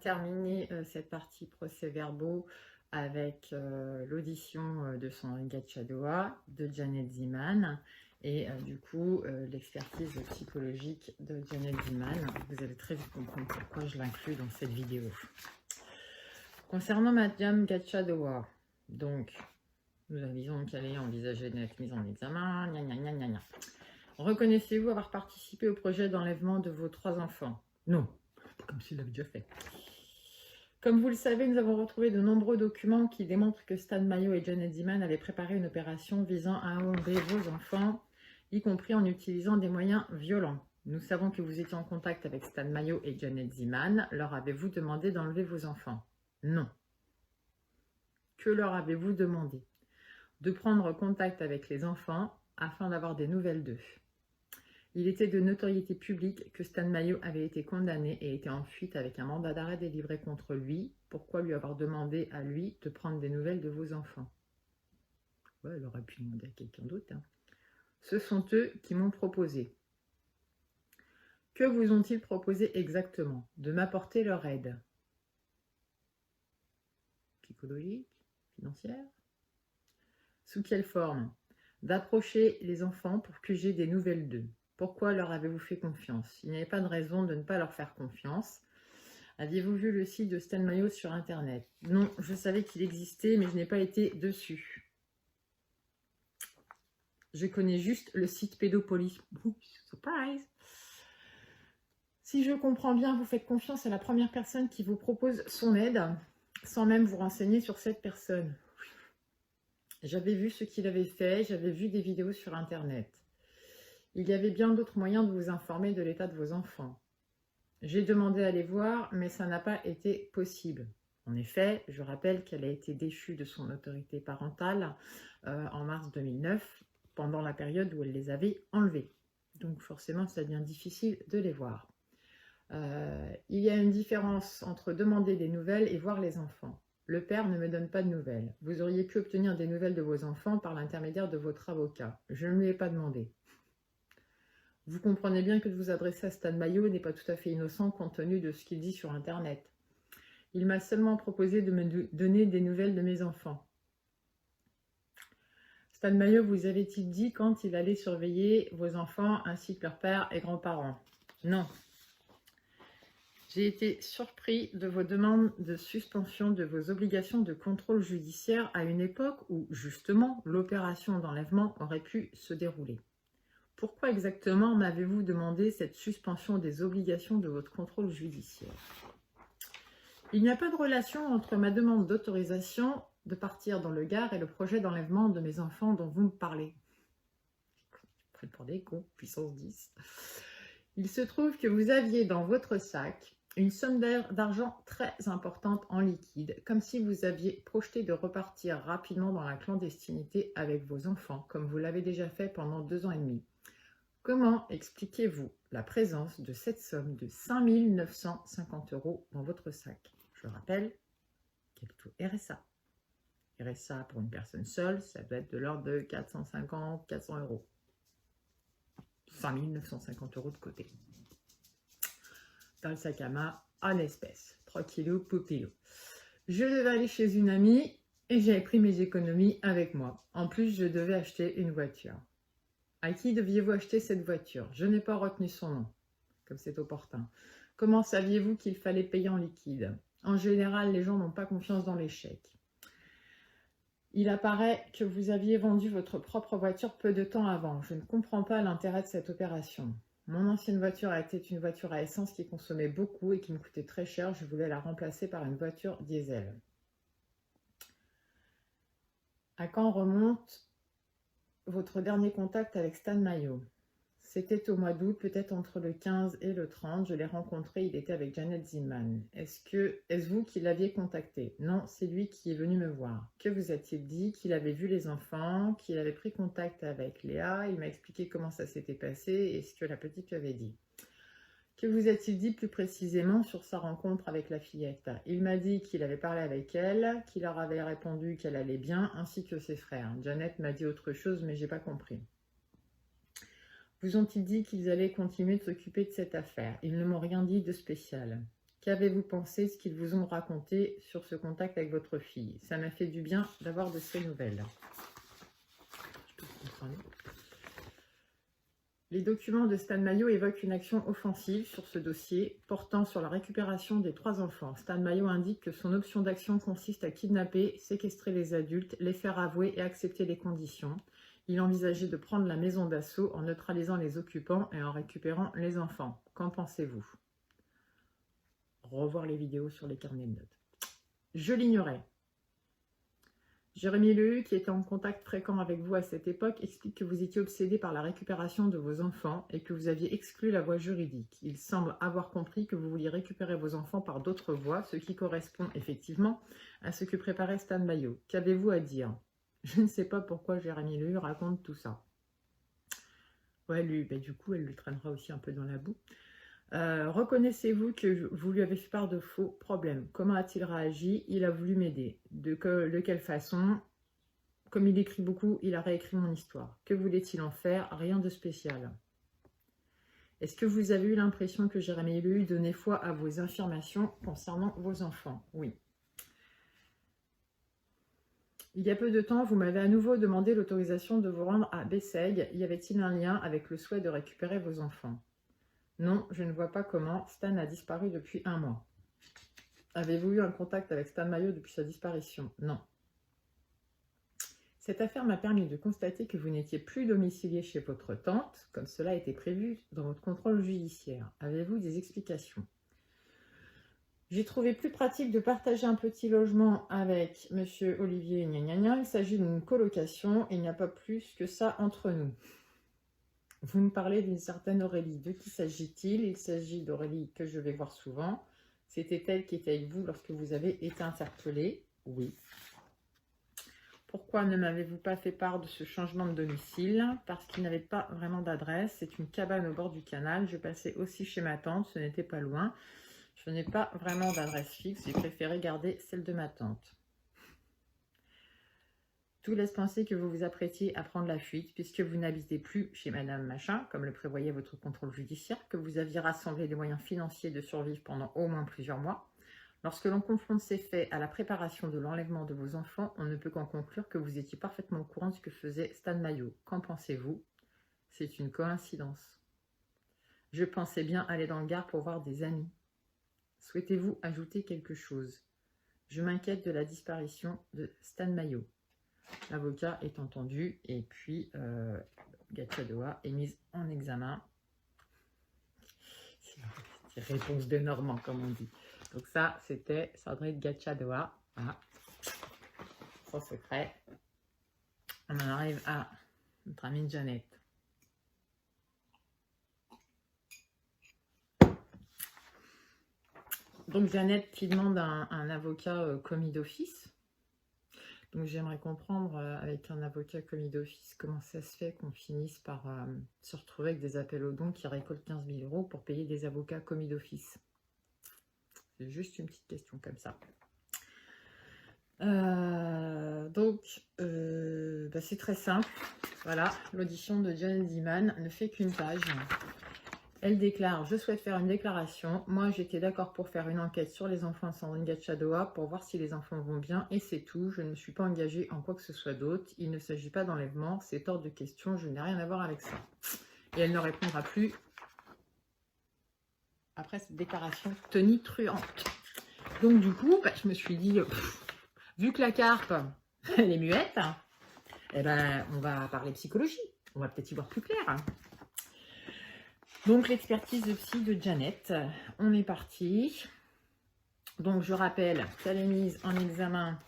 terminer cette partie procès-verbaux avec l'audition de son Gachadoa de Janet Ziman et du coup l'expertise psychologique de Janet Ziman. Vous allez très vite comprendre pourquoi je l'inclus dans cette vidéo. Concernant Madame Gachadoa, donc nous avisons qu'elle ait envisagé d'être mise en examen. Gna, gna, gna, gna, gna. Reconnaissez-vous avoir participé au projet d'enlèvement de vos 3 enfants? Non, comme s'il l'avait déjà fait. Comme vous le savez, nous avons retrouvé de nombreux documents qui démontrent que Stan Mayo et Janet Ziman avaient préparé une opération visant à enlever vos enfants, y compris en utilisant des moyens violents. Nous savons que vous étiez en contact avec Stan Mayo et Janet Ziman. Leur avez-vous demandé d'enlever vos enfants? Non. Que leur avez-vous demandé? De prendre contact avec les enfants afin d'avoir des nouvelles d'eux. Il était de notoriété publique que Stan Mayo avait été condamné et était en fuite avec un mandat d'arrêt délivré contre lui. Pourquoi lui avoir demandé à lui de prendre des nouvelles de vos enfants? Ouais, elle aurait pu demander à quelqu'un d'autre. Hein. Ce sont eux qui m'ont proposé. Que vous ont-ils proposé exactement? De m'apporter leur aide. Psychologique? Financière? Sous quelle forme? D'approcher les enfants pour que j'ai des nouvelles d'eux. Pourquoi leur avez-vous fait confiance? Il n'y avait pas de raison de ne pas leur faire confiance. Aviez-vous vu le site de Stan Mayo sur Internet? Non, je savais qu'il existait, mais je n'ai pas été dessus. Je connais juste le site Pédopolis. Oups, surprise! Si je comprends bien, vous faites confiance à la première personne qui vous propose son aide, sans même vous renseigner sur cette personne. J'avais vu ce qu'il avait fait, j'avais vu des vidéos sur Internet. Il y avait bien d'autres moyens de vous informer de l'état de vos enfants. J'ai demandé à les voir, mais ça n'a pas été possible. En effet, je rappelle qu'elle a été déchue de son autorité parentale en mars 2009, pendant la période où elle les avait enlevés. Donc forcément, ça devient difficile de les voir. Il y a une différence entre demander des nouvelles et voir les enfants. Le père ne me donne pas de nouvelles. Vous auriez pu obtenir des nouvelles de vos enfants par l'intermédiaire de votre avocat. Je ne lui ai pas demandé. Vous comprenez bien que de vous adresser à Stan Mayo n'est pas tout à fait innocent compte tenu de ce qu'il dit sur Internet. Il m'a seulement proposé de me donner des nouvelles de mes enfants. Stan Mayo vous avait-il dit quand il allait surveiller vos enfants ainsi que leurs pères et grands-parents? Non. J'ai été surpris de vos demandes de suspension de vos obligations de contrôle judiciaire à une époque où, justement, l'opération d'enlèvement aurait pu se dérouler. Pourquoi exactement m'avez-vous demandé cette suspension des obligations de votre contrôle judiciaire? Il n'y a pas de relation entre ma demande d'autorisation de partir dans le Gard et le projet d'enlèvement de mes enfants dont vous me parlez. Pris pour des cons, puissance 10. Il se trouve que vous aviez dans votre sac une somme d'argent très importante en liquide, comme si vous aviez projeté de repartir rapidement dans la clandestinité avec vos enfants, comme vous l'avez déjà fait pendant 2 ans et demi. Comment expliquez-vous la présence de cette somme de 5 950 € dans votre sac? Je rappelle qu'elle est au RSA. RSA pour une personne seule, ça doit être de l'ordre de 450-400 €. 5 950 € de côté. Dans le sac à main, en espèces. 3 kilos, poupillo. Je devais aller chez une amie et j'avais pris mes économies avec moi. En plus, je devais acheter une voiture. À qui deviez-vous acheter cette voiture? Je n'ai pas retenu son nom, comme c'est opportun. Comment saviez-vous qu'il fallait payer en liquide? En général, les gens n'ont pas confiance dans les chèques. Il apparaît que vous aviez vendu votre propre voiture peu de temps avant. Je ne comprends pas l'intérêt de cette opération. Mon ancienne voiture était une voiture à essence qui consommait beaucoup et qui me coûtait très cher. Je voulais la remplacer par une voiture diesel. À quand remonte votre dernier contact avec Stan Mayo? C'était au mois d'août, peut-être entre le 15 et le 30. Je l'ai rencontré, il était avec Janet Ziman. Est-ce vous qui l'aviez contacté? Non, c'est lui qui est venu me voir. Que vous a-t-il dit? Qu'il avait vu les enfants, qu'il avait pris contact avec Léa. Il m'a expliqué comment ça s'était passé et ce que la petite lui avait dit. Que vous a-t-il dit plus précisément sur sa rencontre avec la fillette? Il m'a dit qu'il avait parlé avec elle, qu'il leur avait répondu qu'elle allait bien, ainsi que ses frères. Janet m'a dit autre chose, mais j'ai pas compris. Vous ont-ils dit qu'ils allaient continuer de s'occuper de cette affaire? Ils ne m'ont rien dit de spécial. Qu'avez-vous pensé, ce qu'ils vous ont raconté sur ce contact avec votre fille? Ça m'a fait du bien d'avoir de ces nouvelles. Les documents de Stan Mayo évoquent une action offensive sur ce dossier portant sur la récupération des 3 enfants. Stan Mayo indique que son option d'action consiste à kidnapper, séquestrer les adultes, les faire avouer et accepter les conditions. Il envisageait de prendre la maison d'assaut en neutralisant les occupants et en récupérant les enfants. Qu'en pensez-vous? Revoir les vidéos sur les carnets de notes. Je l'ignorais. Jérémy Lehu, qui était en contact fréquent avec vous à cette époque, explique que vous étiez obsédé par la récupération de vos enfants et que vous aviez exclu la voie juridique. Il semble avoir compris que vous vouliez récupérer vos enfants par d'autres voies, ce qui correspond effectivement à ce que préparait Stan Mayo. Qu'avez-vous à dire? Je ne sais pas pourquoi Jérémy Lehu raconte tout ça. Ouais, lui, du coup, elle le traînera aussi un peu dans la boue. Reconnaissez-vous que vous lui avez fait part de faux problèmes? Comment a-t-il réagi? Il a voulu m'aider. De quelle façon? Comme il écrit beaucoup, il a réécrit mon histoire. Que voulait-il en faire? Rien de spécial. Est-ce que vous avez eu l'impression que Jérémy Lehu donnait foi à vos affirmations concernant vos enfants? Oui. Il y a peu de temps, vous m'avez à nouveau demandé l'autorisation de vous rendre à Bessègues. Y avait-il un lien avec le souhait de récupérer vos enfants? Non, je ne vois pas comment. Stan a disparu depuis 1 mois. Avez-vous eu un contact avec Stan Mayo depuis sa disparition? Non. Cette affaire m'a permis de constater que vous n'étiez plus domicilié chez votre tante, comme cela a été prévu dans votre contrôle judiciaire. Avez-vous des explications? J'ai trouvé plus pratique de partager un petit logement avec monsieur Olivier Gnagnagna. Il s'agit d'une colocation, il n'y a pas plus que ça entre nous. Vous me parlez d'une certaine Aurélie. De qui s'agit-il? Il s'agit d'Aurélie que je vais voir souvent. C'était elle qui était avec vous lorsque vous avez été interpellé? Oui. Pourquoi ne m'avez-vous pas fait part de ce changement de domicile? Parce qu'il n'avait pas vraiment d'adresse. C'est une cabane au bord du canal. Je passais aussi chez ma tante. Ce n'était pas loin. Je n'ai pas vraiment d'adresse fixe. J'ai préféré garder celle de ma tante. Tout laisse penser que vous vous apprêtiez à prendre la fuite, puisque vous n'habitez plus chez Madame Machin, comme le prévoyait votre contrôle judiciaire, que vous aviez rassemblé les moyens financiers de survivre pendant au moins plusieurs mois. Lorsque l'on confronte ces faits à la préparation de l'enlèvement de vos enfants, on ne peut qu'en conclure que vous étiez parfaitement au courant de ce que faisait Stan Mayo. Qu'en pensez-vous? C'est une coïncidence. Je pensais bien aller dans le Gard pour voir des amis. Souhaitez-vous ajouter quelque chose? Je m'inquiète de la disparition de Stan Mayo. L'avocat est entendu et puis Gatchadoa est mise en examen. C'est réponse de Normand, comme on dit. Donc ça, c'était Sandrine Gatchadoa. Voilà. Sans secret. On en arrive à notre amie Jeannette. Donc Jeannette qui demande un avocat commis d'office. Donc j'aimerais comprendre avec un avocat commis d'office comment ça se fait qu'on finisse par se retrouver avec des appels aux dons qui récoltent 15 000 € pour payer des avocats commis d'office. C'est juste une petite question comme ça. C'est très simple. Voilà, l'audition de Jeannette Ziman ne fait qu'une page. Elle déclare: je souhaite faire une déclaration. Moi, j'étais d'accord pour faire une enquête sur les enfants de Sandrine Gatchadoa pour voir si les enfants vont bien, et c'est tout. Je ne me suis pas engagée en quoi que ce soit d'autre. Il ne s'agit pas d'enlèvement, c'est hors de question. Je n'ai rien à voir avec ça. Et elle ne répondra plus après cette déclaration tonitruante. Donc, du coup, je me suis dit, vu que la carpe, elle est muette, eh ben, on va parler psychologie. On va peut-être y voir plus clair. Donc, l'expertise de psy de Jeannette, on est parti. Donc, je rappelle qu'elle est mise en examen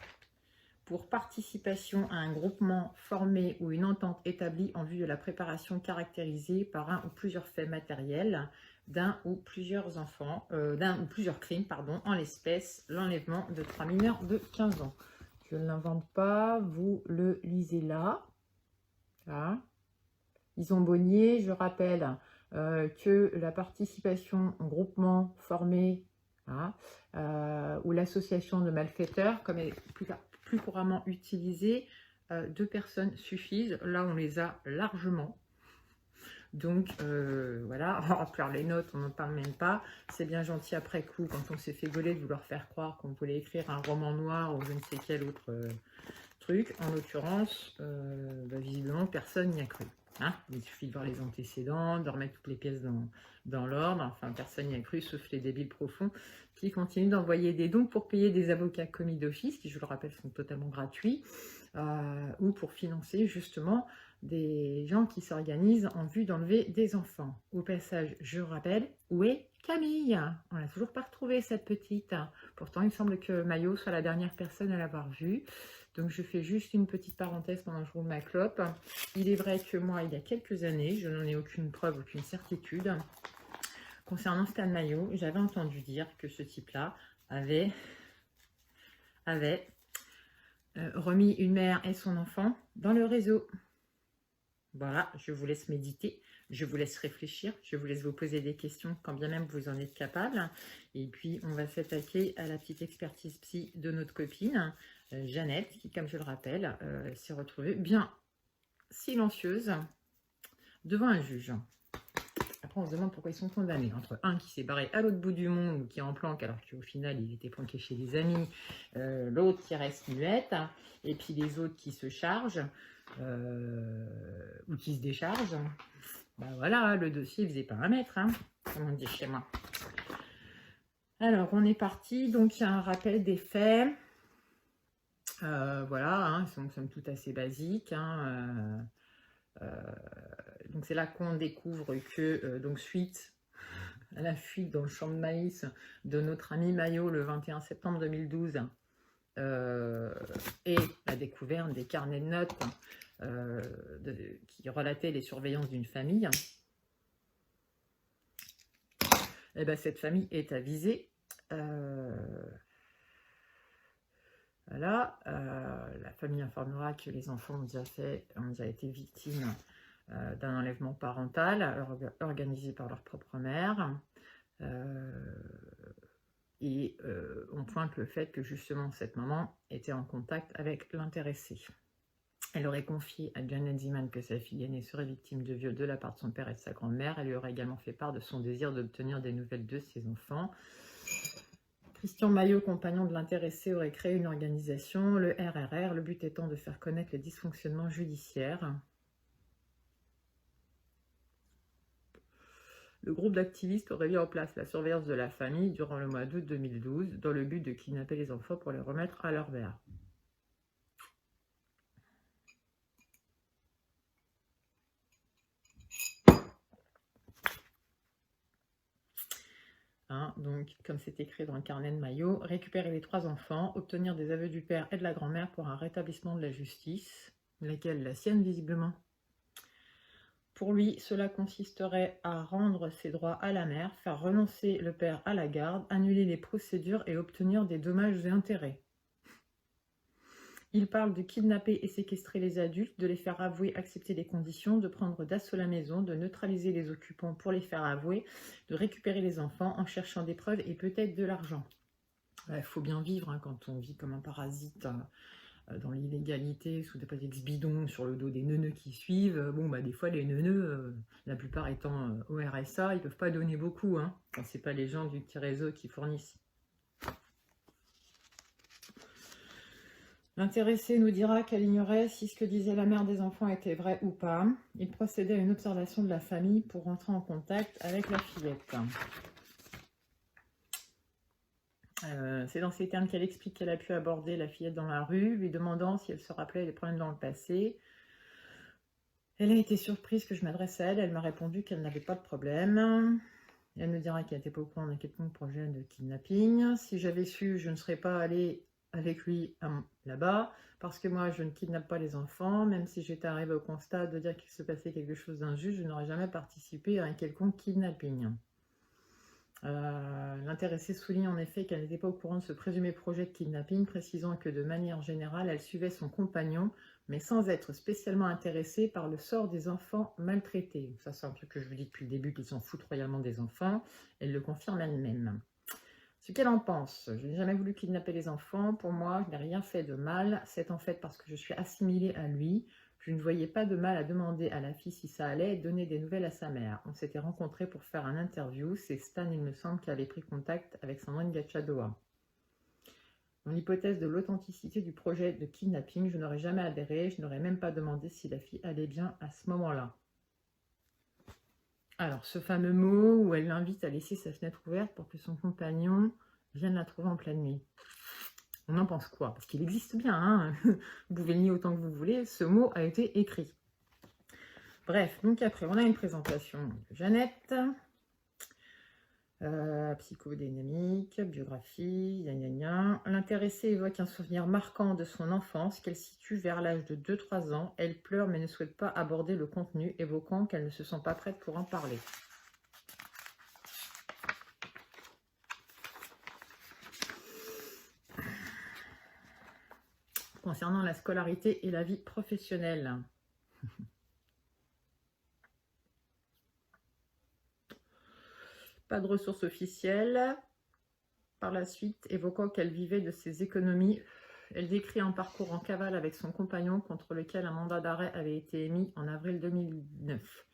pour participation à un groupement formé ou une entente établie en vue de la préparation caractérisée par un ou plusieurs faits matériels d'un ou plusieurs enfants, d'un ou plusieurs crimes, pardon, en l'espèce, l'enlèvement de 3 mineurs de 15 ans. Je ne l'invente pas, vous le lisez là. Là. Ison Bonnier, je rappelle que la participation au groupement formé ou l'association de malfaiteurs, comme elle est plus couramment utilisée, 2 personnes suffisent. Là, on les a largement. Donc voilà, alors les notes, on n'en parle même pas. C'est bien gentil après coup, quand on s'est fait gauler, de vouloir faire croire qu'on voulait écrire un roman noir ou je ne sais quel autre truc. En l'occurrence, visiblement, personne n'y a cru. Hein, il suffit de voir les antécédents, de remettre toutes les pièces dans l'ordre. Enfin, personne n'y a cru, sauf les débiles profonds qui continuent d'envoyer des dons pour payer des avocats commis d'office, qui, je le rappelle, sont totalement gratuits, ou pour financer justement des gens qui s'organisent en vue d'enlever des enfants. Au passage, je rappelle, où est Camille? On l'a toujours pas retrouvée, cette petite. Pourtant, il me semble que Maillot soit la dernière personne à l'avoir vue. Donc, je fais juste une petite parenthèse pendant que je roule ma clope. Il est vrai que moi, il y a quelques années, je n'en ai aucune preuve, aucune certitude, concernant Stan Maillot, j'avais entendu dire que ce type-là avait remis une mère et son enfant dans le réseau. Voilà, je vous laisse méditer, je vous laisse réfléchir, je vous laisse vous poser des questions quand bien même vous en êtes capable. Et puis, on va s'attaquer à la petite expertise psy de notre copine, Jeannette, qui, comme je le rappelle, s'est retrouvée bien silencieuse devant un juge. Après, on se demande pourquoi ils sont condamnés. Entre un qui s'est barré à l'autre bout du monde ou qui est en planque alors qu'au final, il était planqué chez des amis, l'autre qui reste muette, et puis les autres qui se chargent ou qui se déchargent. Ben voilà, le dossier faisait pas 1 mètre, hein, comme on dit chez moi. Alors, on est parti. Donc, il y a un rappel des faits. Voilà, hein, ils sont somme toute assez basiques. Hein, donc, c'est là qu'on découvre que, donc, suite à la fuite dans le champ de maïs de notre ami Maillot le 21 septembre 2012 et la découverte des carnets de notes qui relataient les surveillances d'une famille, et ben, cette famille est avisée. Voilà, la famille informera que les enfants ont déjà été victimes d'un enlèvement parental organisé par leur propre mère. Et on pointe le fait que justement cette maman était en contact avec l'intéressé. Elle aurait confié à Janet Zeman que sa fille aînée serait victime de viol de la part de son père et de sa grand-mère. Elle lui aurait également fait part de son désir d'obtenir des nouvelles de ses enfants. Christian Maillot, compagnon de l'intéressé, aurait créé une organisation, le RRR, le but étant de faire connaître les dysfonctionnements judiciaires. Le groupe d'activistes aurait mis en place la surveillance de la famille durant le mois d'août 2012 dans le but de kidnapper les enfants pour les remettre à leur mère. Hein, donc, comme c'est écrit dans le carnet de Maillot, récupérer les 3 enfants, obtenir des aveux du père et de la grand-mère pour un rétablissement de la justice, laquelle la sienne visiblement. Pour lui, cela consisterait à rendre ses droits à la mère, faire renoncer le père à la garde, annuler les procédures et obtenir des dommages et intérêts. Il parle de kidnapper et séquestrer les adultes, de les faire avouer, accepter les conditions, de prendre d'assaut la maison, de neutraliser les occupants pour les faire avouer, de récupérer les enfants en cherchant des preuves et peut-être de l'argent. Il faut bien vivre hein, quand on vit comme un parasite dans l'illégalité, sous des prétextes bidons, sur le dos des neuneux qui suivent. Bon, des fois, les neuneux, la plupart étant au RSA, ils ne peuvent pas donner beaucoup. Hein, quand ce n'est pas les gens du petit réseau qui fournissent. L'intéressé nous dira qu'elle ignorait si ce que disait la mère des enfants était vrai ou pas. Il procédait à une observation de la famille pour rentrer en contact avec la fillette. C'est dans ces termes qu'elle explique qu'elle a pu aborder la fillette dans la rue, lui demandant si elle se rappelait des problèmes dans le passé. Elle a été surprise que je m'adresse à elle. Elle m'a répondu qu'elle n'avait pas de problème. Elle me dira qu'elle n'était pas au courant d'un quelconque projet de kidnapping. Si j'avais su, je ne serais pas allée avec lui là-bas, parce que moi, je ne kidnappe pas les enfants. Même si j'étais arrivée au constat de dire qu'il se passait quelque chose d'injuste, je n'aurais jamais participé à un quelconque kidnapping. L'intéressée souligne en effet qu'elle n'était pas au courant de ce présumé projet de kidnapping, précisant que de manière générale, elle suivait son compagnon, mais sans être spécialement intéressée par le sort des enfants maltraités. Ça, c'est un truc que je vous dis depuis le début, qu'ils s'en foutent royalement des enfants. Elle le confirme elle-même. Ce qu'elle en pense: je n'ai jamais voulu kidnapper les enfants. Pour moi, je n'ai rien fait de mal. C'est en fait parce que je suis assimilée à lui. Je ne voyais pas de mal à demander à la fille si ça allait et donner des nouvelles à sa mère. On s'était rencontrés pour faire un interview. C'est Stan, il me semble, qui avait pris contact avec Sandrine Gachadoa. Dans l'hypothèse de l'authenticité du projet de kidnapping, je n'aurais jamais adhéré. Je n'aurais même pas demandé si la fille allait bien à ce moment-là. Alors, ce fameux mot où elle l'invite à laisser sa fenêtre ouverte pour que son compagnon vienne la trouver en pleine nuit. On en pense quoi? Parce qu'il existe bien, hein. Vous pouvez le nier autant que vous voulez, ce mot a été écrit. Bref, donc après, on a une présentation de Jeannette, psychodynamique, biographie, gna gna gna. L'intéressée évoque un souvenir marquant de son enfance qu'elle situe vers l'âge de 2-3 ans. Elle pleure mais ne souhaite pas aborder le contenu, évoquant qu'elle ne se sent pas prête pour en parler. Concernant la scolarité et la vie professionnelle. Pas de ressources officielles. Par la suite, évoquant qu'elle vivait de ses économies, elle décrit un parcours en cavale avec son compagnon contre lequel un mandat d'arrêt avait été émis en avril 2009.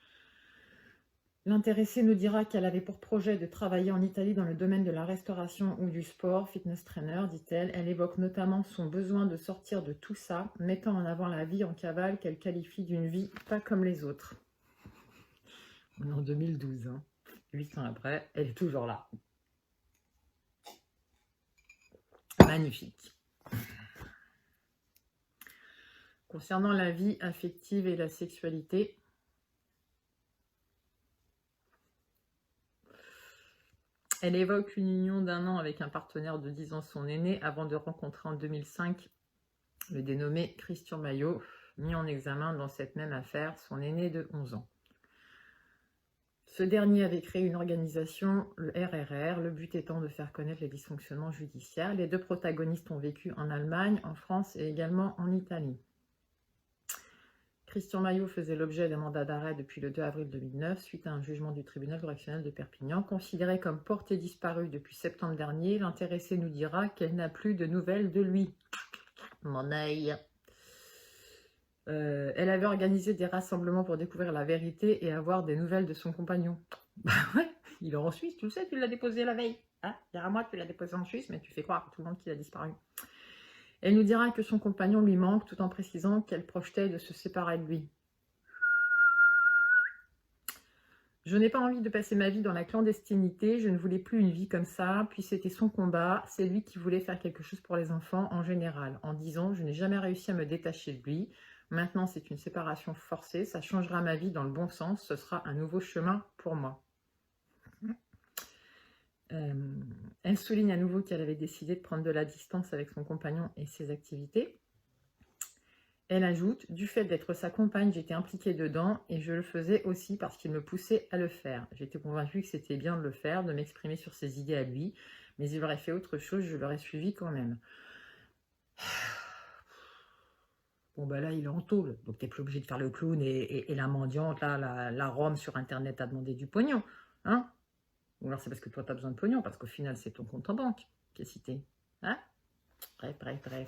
L'intéressée nous dira qu'elle avait pour projet de travailler en Italie dans le domaine de la restauration ou du sport, fitness trainer, dit-elle. Elle évoque notamment son besoin de sortir de tout ça, mettant en avant la vie en cavale qu'elle qualifie d'une vie pas comme les autres. On est en 2012, hein. 8 ans après, elle est toujours là. Magnifique. Concernant la vie affective et la sexualité, elle évoque une union d'1 an avec un partenaire de 10 ans, son aîné, avant de rencontrer en 2005 le dénommé Christian Maillot, mis en examen dans cette même affaire, son aîné de 11 ans. Ce dernier avait créé une organisation, le RRR, le but étant de faire connaître les dysfonctionnements judiciaires. Les deux protagonistes ont vécu en Allemagne, en France et également en Italie. Christian Maillot faisait l'objet d'un mandat d'arrêt depuis le 2 avril 2009 suite à un jugement du tribunal correctionnel de Perpignan. Considéré comme porté disparu depuis septembre dernier, l'intéressée nous dira qu'elle n'a plus de nouvelles de lui. Mon œil. Elle avait organisé des rassemblements pour découvrir la vérité et avoir des nouvelles de son compagnon. Bah ouais, il est en Suisse, tu le sais, tu l'as déposé la veille. Hein, derrière moi, tu l'as déposé en Suisse, mais tu fais croire à tout le monde qu'il a disparu. Elle nous dira que son compagnon lui manque, tout en précisant qu'elle projetait de se séparer de lui. Je n'ai pas envie de passer ma vie dans la clandestinité, je ne voulais plus une vie comme ça, puis c'était son combat, c'est lui qui voulait faire quelque chose pour les enfants en général. En 10 ans, je n'ai jamais réussi à me détacher de lui. Maintenant, c'est une séparation forcée, ça changera ma vie dans le bon sens, ce sera un nouveau chemin pour moi. Elle souligne à nouveau qu'elle avait décidé de prendre de la distance avec son compagnon et ses activités. Elle ajoute, du fait d'être sa compagne, j'étais impliquée dedans et je le faisais aussi parce qu'il me poussait à le faire. J'étais convaincue que c'était bien de le faire, de m'exprimer sur ses idées à lui, mais il aurait fait autre chose, je l'aurais suivi quand même. Bon, bah là, il est en tôle, donc t'es plus obligé de faire le clown et la mendiante, là, la Rome sur Internet a demandé du pognon, hein? Ou alors c'est parce que toi, tu as besoin de pognon, parce qu'au final, c'est ton compte en banque qui est cité. Hein? Bref,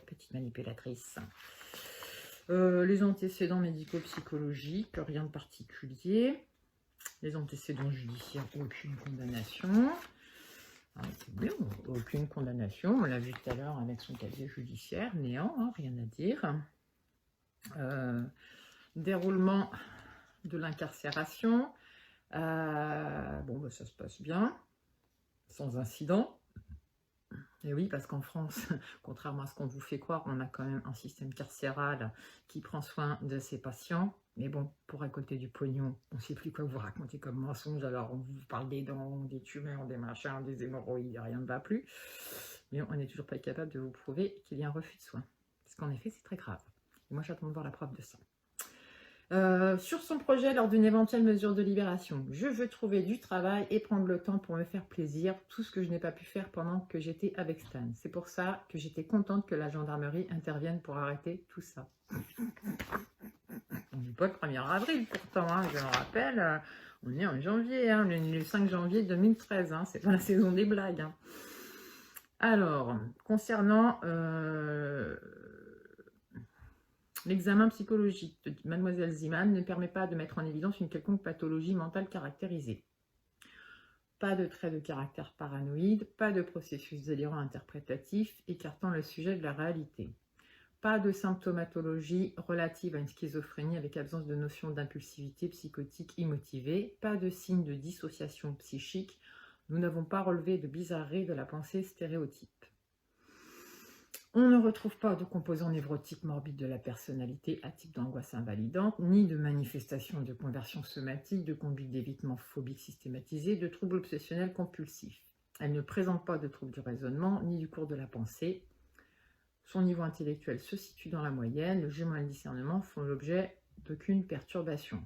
petite manipulatrice. Les antécédents médico-psychologiques, rien de particulier. Les antécédents judiciaires, aucune condamnation. Ah, c'est bien, aucune condamnation. On l'a vu tout à l'heure avec son casier judiciaire, néant, hein, rien à dire. Déroulement de l'incarcération. Bon, bah, ça se passe bien, sans incident. Et oui, parce qu'en France, contrairement à ce qu'on vous fait croire, on a quand même un système carcéral qui prend soin de ses patients. Mais bon, pour récolter du pognon, on ne sait plus quoi vous raconter comme mensonge. Alors, on vous parle des dents, des tumeurs, des machins, des hémorroïdes, rien ne va plus. Mais on n'est toujours pas capable de vous prouver qu'il y a un refus de soins. Parce qu'en effet, c'est très grave. Et moi, j'attends de voir la preuve de ça. Sur son projet lors d'une éventuelle mesure de libération, je veux trouver du travail et prendre le temps pour me faire plaisir, tout ce que je n'ai pas pu faire pendant que j'étais avec Stan. C'est pour ça que j'étais contente que la gendarmerie intervienne pour arrêter tout ça. On n'est pas le 1er avril pourtant, hein, je me rappelle, on est en janvier, hein, le 5 janvier 2013, hein, c'est pas la saison des blagues. Hein. Alors, concernant L'examen psychologique de Mademoiselle Ziman ne permet pas de mettre en évidence une quelconque pathologie mentale caractérisée. Pas de trait de caractère paranoïde, pas de processus délirant interprétatif écartant le sujet de la réalité. Pas de symptomatologie relative à une schizophrénie avec absence de notion d'impulsivité psychotique immotivée, pas de signe de dissociation psychique. Nous n'avons pas relevé de bizarreries de la pensée stéréotype. On ne retrouve pas de composants névrotiques morbides de la personnalité à type d'angoisse invalidante, ni de manifestations de conversion somatique, de conduite d'évitement phobique systématisée, de troubles obsessionnels compulsifs. Elle ne présente pas de troubles du raisonnement, ni du cours de la pensée. Son niveau intellectuel se situe dans la moyenne, le jugement et le discernement font l'objet d'aucune perturbation.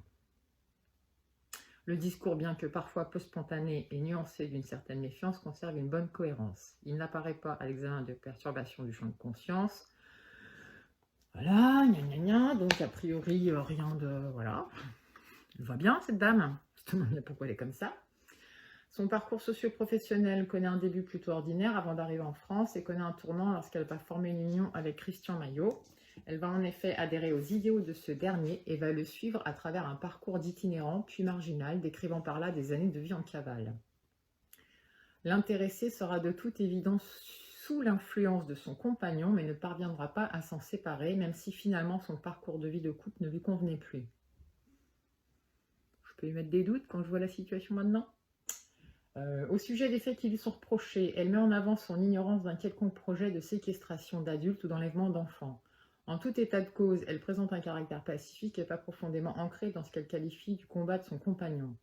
Le discours, bien que parfois peu spontané et nuancé d'une certaine méfiance, conserve une bonne cohérence. Il n'apparaît pas à l'examen de perturbation du champ de conscience. Voilà, gna gna gna, donc a priori rien de... Voilà, elle va bien cette dame, je te demande bien pourquoi elle est comme ça. Son parcours socio-professionnel connaît un début plutôt ordinaire avant d'arriver en France et connaît un tournant lorsqu'elle va former une union avec Christian Maillot. Elle va en effet adhérer aux idéaux de ce dernier et va le suivre à travers un parcours d'itinérant puis marginal, décrivant par là des années de vie en cavale. L'intéressé sera de toute évidence sous l'influence de son compagnon, mais ne parviendra pas à s'en séparer, même si finalement son parcours de vie de couple ne lui convenait plus. Je peux lui mettre des doutes quand je vois la situation maintenant ? Au sujet des faits qui lui sont reprochés, elle met en avant son ignorance d'un quelconque projet de séquestration d'adultes ou d'enlèvement d'enfants. En tout état de cause, elle présente un caractère pacifique et pas profondément ancré dans ce qu'elle qualifie du combat de son compagnon.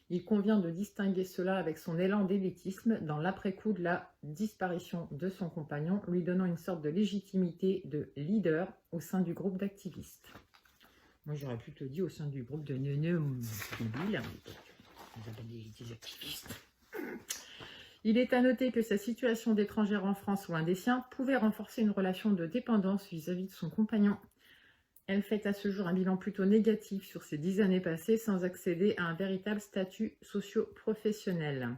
Il convient de distinguer cela avec son élan d'élitisme dans l'après-coup de la disparition de son compagnon, lui donnant une sorte de légitimité de leader au sein du groupe d'activistes. Moi, j'aurais plutôt dit au sein du groupe de neuneux débiles, des activistes. Il est à noter que sa situation d'étrangère en France loin des siens pouvait renforcer une relation de dépendance vis-à-vis de son compagnon. Elle fait à ce jour un bilan plutôt négatif sur ces 10 années passées sans accéder à un véritable statut socio-professionnel.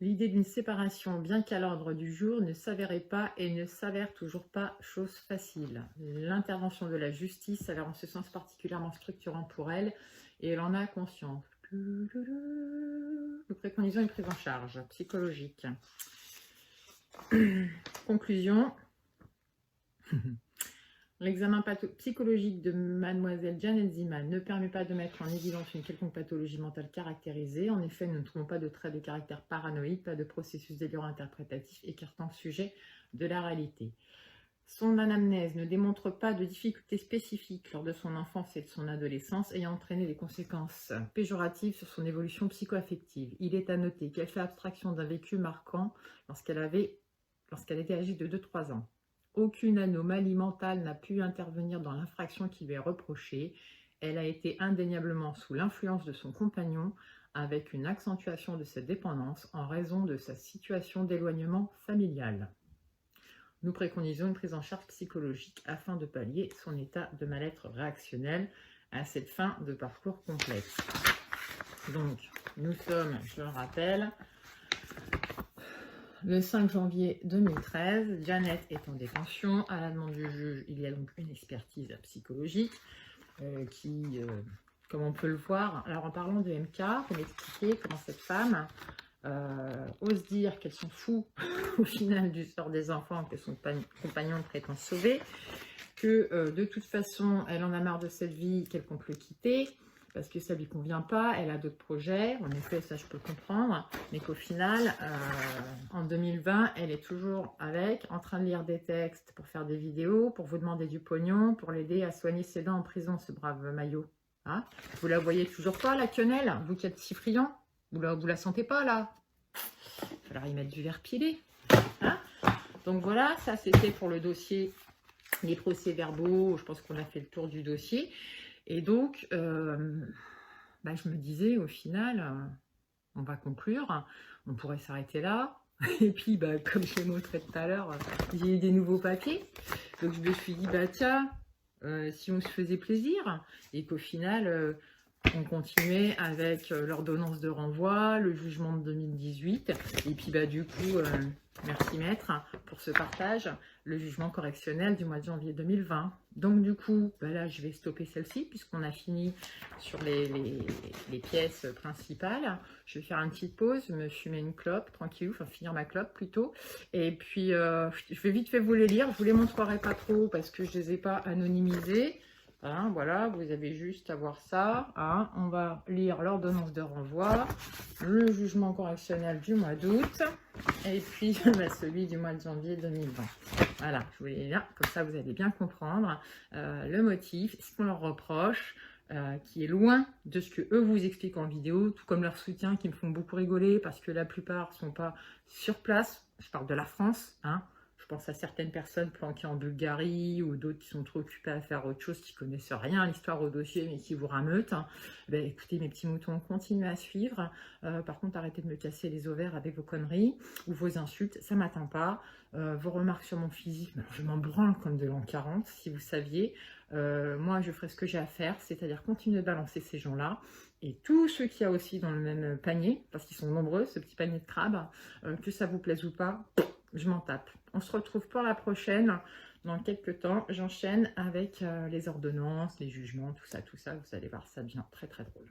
L'idée d'une séparation, bien qu'à l'ordre du jour, ne s'avérait pas et ne s'avère toujours pas chose facile. L'intervention de la justice s'avère en ce sens particulièrement structurant pour elle et elle en a conscience. Nous préconisons une prise en charge psychologique. Conclusion. L'examen psychologique de Mademoiselle Janet Ziman ne permet pas de mettre en évidence une quelconque pathologie mentale caractérisée. En effet, nous ne trouvons pas de trait de caractère paranoïde, pas de processus délirant interprétatif écartant le sujet de la réalité. Son anamnèse ne démontre pas de difficultés spécifiques lors de son enfance et de son adolescence ayant entraîné des conséquences péjoratives sur son évolution psycho-affective. Il est à noter qu'elle fait abstraction d'un vécu marquant lorsqu'elle était âgée de 2-3 ans. Aucune anomalie mentale n'a pu intervenir dans l'infraction qui lui est reprochée. Elle a été indéniablement sous l'influence de son compagnon avec une accentuation de cette dépendance en raison de sa situation d'éloignement familial. Nous préconisons une prise en charge psychologique afin de pallier son état de mal-être réactionnel à cette fin de parcours complexe. Donc, nous sommes, je le rappelle, le 5 janvier 2013. Janet est en détention. À la demande du juge, il y a donc une expertise psychologique qui, comme on peut le voir, alors en parlant de MK, pour m'expliquer comment cette femme ose dire qu'elle s'en fout au final du sort des enfants que son compagnon prétend sauver, que de toute façon elle en a marre de cette vie, qu'elle compte le quitter parce que ça lui convient pas, elle a d'autres projets, en effet ça je peux comprendre, mais qu'au final en 2020 elle est toujours avec, en train de lire des textes pour faire des vidéos, pour vous demander du pognon, pour l'aider à soigner ses dents en prison, ce brave Maillot. Hein, vous la voyez toujours pas la quenelle, vous qui êtes si friand? Vous la sentez pas là? Il va falloir y mettre du verre pilé. Hein, donc voilà, ça c'était pour le dossier, les procès-verbaux. Je pense qu'on a fait le tour du dossier. Et donc, je me disais au final, on va conclure. On pourrait s'arrêter là. Et puis, comme je l'ai montré tout à l'heure, j'ai eu des nouveaux papiers. Donc je me suis dit, tiens, si on se faisait plaisir, et qu'au final... On continuait avec l'ordonnance de renvoi, le jugement de 2018, et puis du coup, merci maître pour ce partage, le jugement correctionnel du mois de janvier 2020. Donc du coup, là je vais stopper celle-ci puisqu'on a fini sur les pièces principales. Je vais faire une petite pause, me fumer une clope, tranquille, enfin finir ma clope plutôt. Et puis je vais vite fait vous les lire, je vous les montrerai pas trop parce que je les ai pas anonymisés. Hein, voilà, vous avez juste à voir ça. Hein. On va lire l'ordonnance de renvoi, le jugement correctionnel du mois d'août et puis celui du mois de janvier 2020. Voilà, je vous les lire, comme ça vous allez bien comprendre le motif, ce qu'on leur reproche, qui est loin de ce que eux vous expliquent en vidéo, tout comme leur soutien qui me font beaucoup rigoler parce que la plupart ne sont pas sur place. Je parle de la France, hein. Je pense à certaines personnes planquées en Bulgarie ou d'autres qui sont trop occupées à faire autre chose, qui connaissent rien à l'histoire au dossier, mais qui vous rameutent. Ben, écoutez, mes petits moutons, continuez à suivre. Par contre, arrêtez de me casser les ovaires avec vos conneries ou vos insultes, ça ne m'atteint pas. Vos remarques sur mon physique, je m'en branle comme de l'an 40, si vous saviez. Moi, je ferai ce que j'ai à faire, c'est-à-dire continuer de balancer ces gens-là. Et tous ceux qu'il y a aussi dans le même panier, parce qu'ils sont nombreux, ce petit panier de crabes, que ça vous plaise ou pas, je m'en tape. On se retrouve pour la prochaine. Dans quelques temps, j'enchaîne avec les ordonnances, les jugements, tout ça. Vous allez voir, ça devient très très drôle.